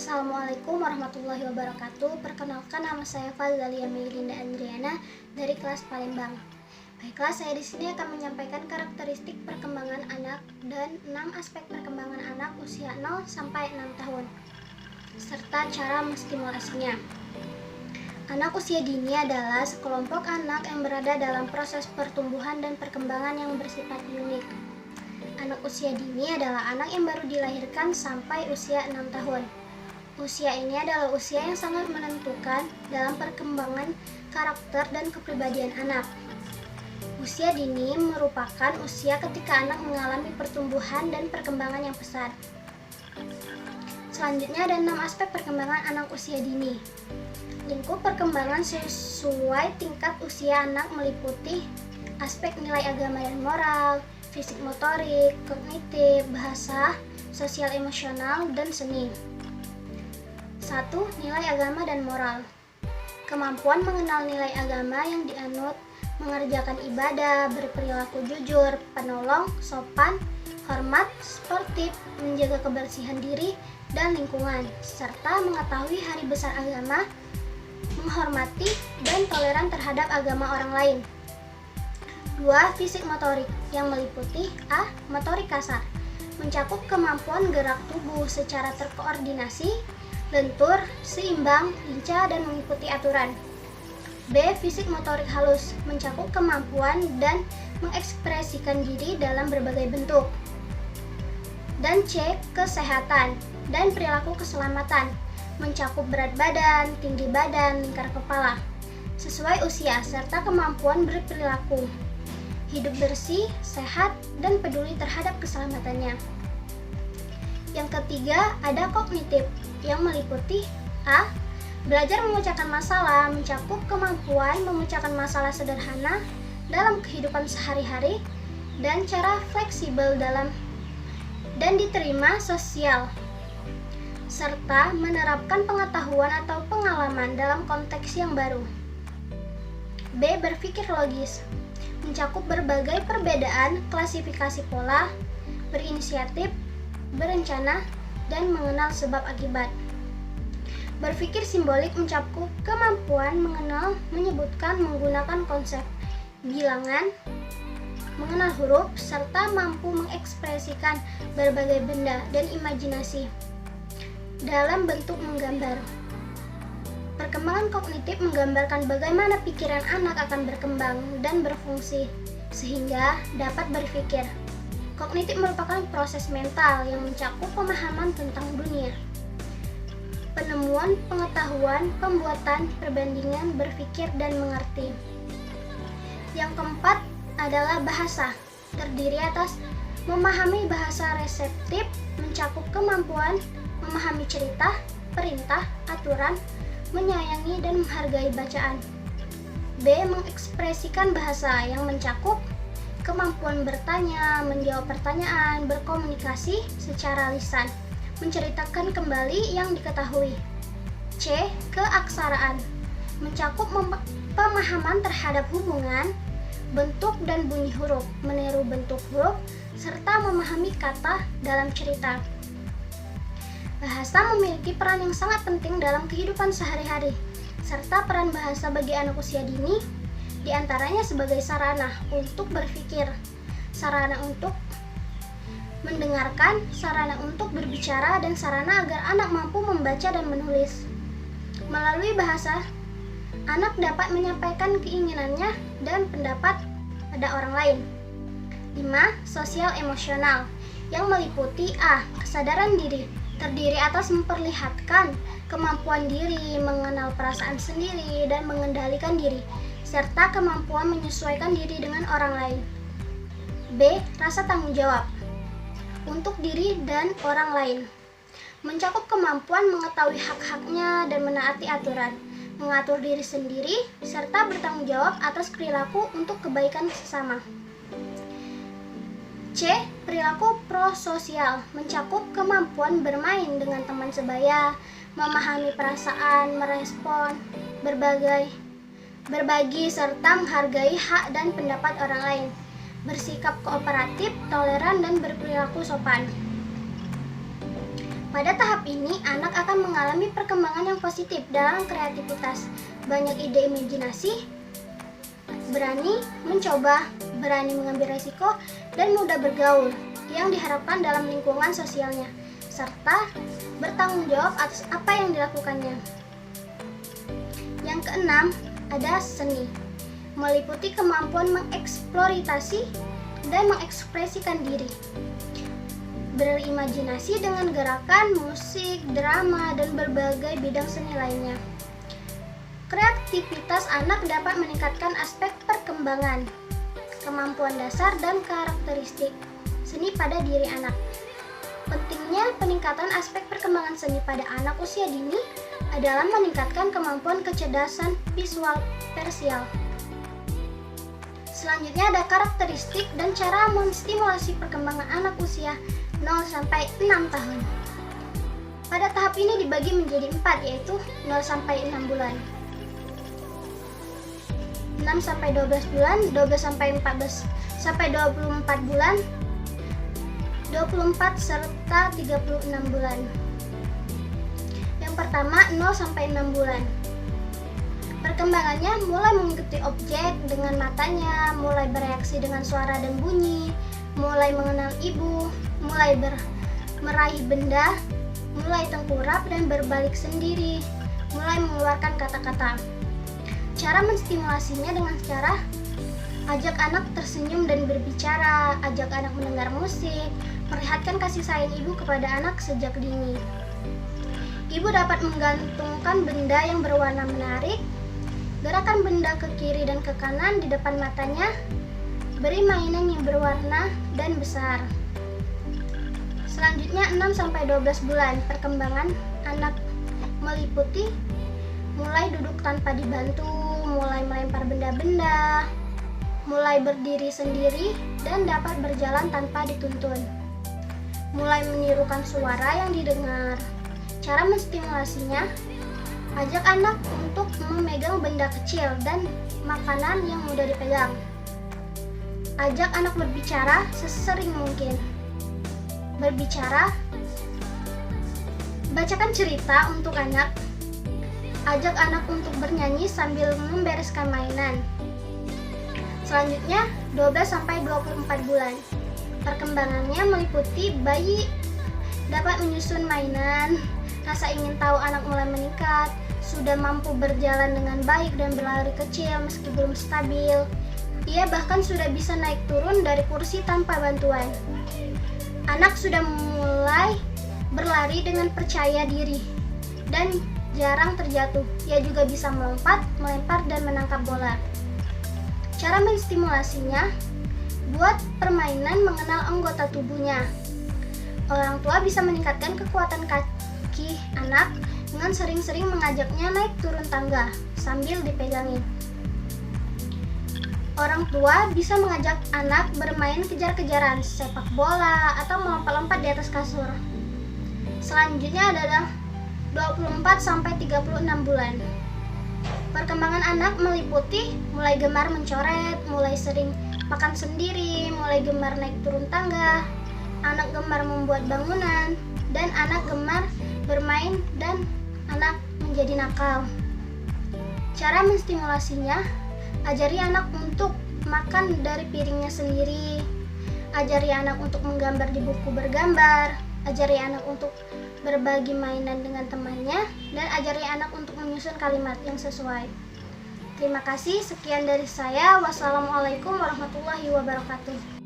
Assalamualaikum warahmatullahi wabarakatuh. Perkenalkan, nama saya Fadzalia Meilinda Andriana dari kelas Palembang. Baiklah, saya di sini akan menyampaikan karakteristik perkembangan anak dan 6 aspek perkembangan anak usia 0 sampai 6 tahun serta cara menstimulasinya. Anak usia dini adalah sekelompok anak yang berada dalam proses pertumbuhan dan perkembangan yang bersifat unik. Anak usia dini adalah anak yang baru dilahirkan sampai usia 6 tahun. Usia ini adalah usia yang sangat menentukan dalam perkembangan karakter dan kepribadian anak. Usia dini merupakan usia ketika anak mengalami pertumbuhan dan perkembangan yang pesat. Selanjutnya ada 6 aspek perkembangan anak usia dini. Lingkup perkembangan sesuai tingkat usia anak meliputi aspek nilai agama dan moral, fisik motorik, kognitif, bahasa, sosial emosional, dan seni. 1. Nilai agama dan moral. Kemampuan mengenal nilai agama yang dianut, mengerjakan ibadah, berperilaku jujur, penolong, sopan, hormat, sportif, menjaga kebersihan diri dan lingkungan, serta mengetahui hari besar agama, menghormati dan toleran terhadap agama orang lain. 2. Fisik motorik yang meliputi A. Motorik kasar, mencakup kemampuan gerak tubuh secara terkoordinasi, lentur, seimbang, lincah, dan mengikuti aturan. B. Fisik motorik halus, mencakup kemampuan dan mengekspresikan diri dalam berbagai bentuk. Dan C. Kesehatan dan perilaku keselamatan, mencakup berat badan, tinggi badan, lingkar kepala, sesuai usia, serta kemampuan berperilaku, hidup bersih, sehat, dan peduli terhadap keselamatannya. Yang ketiga, ada kognitif, yang meliputi A. Belajar memecahkan masalah, mencakup kemampuan memecahkan masalah sederhana dalam kehidupan sehari-hari dan cara fleksibel dan diterima sosial, serta menerapkan pengetahuan atau pengalaman dalam konteks yang baru. B. Berpikir logis, mencakup berbagai perbedaan, klasifikasi pola, berinisiatif, berencana, dan mengenal sebab akibat. Berpikir simbolik, mencakup kemampuan mengenal, menyebutkan, menggunakan konsep bilangan, mengenal huruf, serta mampu mengekspresikan berbagai benda dan imajinasi dalam bentuk menggambar. Perkembangan kognitif menggambarkan bagaimana pikiran anak akan berkembang dan berfungsi sehingga dapat berpikir. Kognitif merupakan proses mental yang mencakup pemahaman tentang dunia, penemuan pengetahuan, pembuatan perbandingan, berpikir, dan mengerti. Yang keempat adalah bahasa, terdiri atas memahami bahasa reseptif, mencakup kemampuan memahami cerita, perintah, aturan, menyayangi dan menghargai bacaan. B. Mengekspresikan bahasa yang mencakup kemampuan bertanya, menjawab pertanyaan, berkomunikasi secara lisan, menceritakan kembali yang diketahui. C. Keaksaraan, mencakup pemahaman terhadap hubungan, bentuk dan bunyi huruf, meniru bentuk huruf, serta memahami kata dalam cerita. Bahasa memiliki peran yang sangat penting dalam kehidupan sehari-hari, serta peran bahasa bagi anak usia dini diantaranya sebagai sarana untuk berpikir, sarana untuk mendengarkan, sarana untuk berbicara, dan sarana agar anak mampu membaca dan menulis. Melalui bahasa, anak dapat menyampaikan keinginannya dan pendapat pada orang lain. 5. Sosial emosional, yang meliputi A. Kesadaran diri, terdiri atas memperlihatkan kemampuan diri, mengenal perasaan sendiri, dan mengendalikan diri, serta kemampuan menyesuaikan diri dengan orang lain. B. Rasa tanggung jawab untuk diri dan orang lain, mencakup kemampuan mengetahui hak-haknya dan menaati aturan, mengatur diri sendiri, serta bertanggung jawab atas perilaku untuk kebaikan sesama. C. Perilaku prososial, mencakup kemampuan bermain dengan teman sebaya, memahami perasaan, merespon, berbagi, serta menghargai hak dan pendapat orang lain, bersikap kooperatif, toleran, dan berperilaku sopan. Pada tahap ini, anak akan mengalami perkembangan yang positif dalam kreativitas, banyak ide imajinasi, berani mencoba, berani mengambil resiko, dan mudah bergaul yang diharapkan dalam lingkungan sosialnya, serta bertanggung jawab atas apa yang dilakukannya. Yang keenam, ada seni, meliputi kemampuan mengeksplorasi dan mengekspresikan diri, berimajinasi dengan gerakan, musik, drama, dan berbagai bidang seni lainnya. Kreativitas anak dapat meningkatkan aspek perkembangan, kemampuan dasar, dan karakteristik seni pada diri anak. Pentingnya peningkatan aspek perkembangan seni pada anak usia dini adalah meningkatkan kemampuan kecerdasan visual spasial. Selanjutnya ada karakteristik dan cara menstimulasi perkembangan anak usia 0-6 tahun. Pada tahap ini dibagi menjadi 4, yaitu 0-6 bulan, 6-12 bulan, 12-24 bulan, 24 serta 36 bulan. Yang pertama, 0-6 bulan. Perkembangannya mulai mengikuti objek dengan matanya, mulai bereaksi dengan suara dan bunyi, mulai mengenal ibu, mulai meraih benda, mulai tengkurap dan berbalik sendiri, mulai mengeluarkan kata-kata. Cara menstimulasinya dengan cara ajak anak tersenyum dan berbicara, ajak anak mendengar musik, perlihatkan kasih sayang ibu kepada anak sejak dini. Ibu dapat menggantungkan benda yang berwarna menarik, gerakan benda ke kiri dan ke kanan di depan matanya, beri mainan yang berwarna dan besar. Selanjutnya 6-12 bulan. Perkembangan anak meliputi mulai duduk tanpa dibantu, mulai melempar benda-benda, mulai berdiri sendiri dan dapat berjalan tanpa dituntun, mulai menirukan suara yang didengar. Cara menstimulasinya, ajak anak untuk memegang benda kecil dan makanan yang mudah dipegang. Ajak anak berbicara sesering mungkin. Berbicara, bacakan cerita untuk anak. Ajak anak untuk bernyanyi sambil membereskan mainan. Selanjutnya 12-24 bulan. Perkembangannya meliputi bayi dapat menyusun mainan, rasa ingin tahu anak mulai meningkat, sudah mampu berjalan dengan baik dan berlari kecil meski belum stabil. Ia bahkan sudah bisa naik turun dari kursi tanpa bantuan. Anak sudah mulai berlari dengan percaya diri dan jarang terjatuh. Ia juga bisa melompat, melempar, dan menangkap bola. Cara menstimulasinya, buat permainan mengenal anggota tubuhnya. Orang tua bisa meningkatkan kekuatan kaki anak dengan sering-sering mengajaknya naik turun tangga sambil dipegangi. Orang tua bisa mengajak anak bermain kejar-kejaran, sepak bola, atau melompat-lompat di atas kasur. Selanjutnya adalah 24-36 bulan. Perkembangan anak meliputi mulai gemar mencoret, mulai sering makan sendiri, mulai gemar naik turun tangga, anak gemar membuat bangunan, dan anak gemar bermain dan anak menjadi nakal. Cara menstimulasinya, ajari anak untuk makan dari piringnya sendiri, ajari anak untuk menggambar di buku bergambar, ajari anak untuk berbagi mainan dengan temannya, dan ajari anak untuk menyusun kalimat yang sesuai. Terima kasih, sekian dari saya. Wassalamualaikum warahmatullahi wabarakatuh.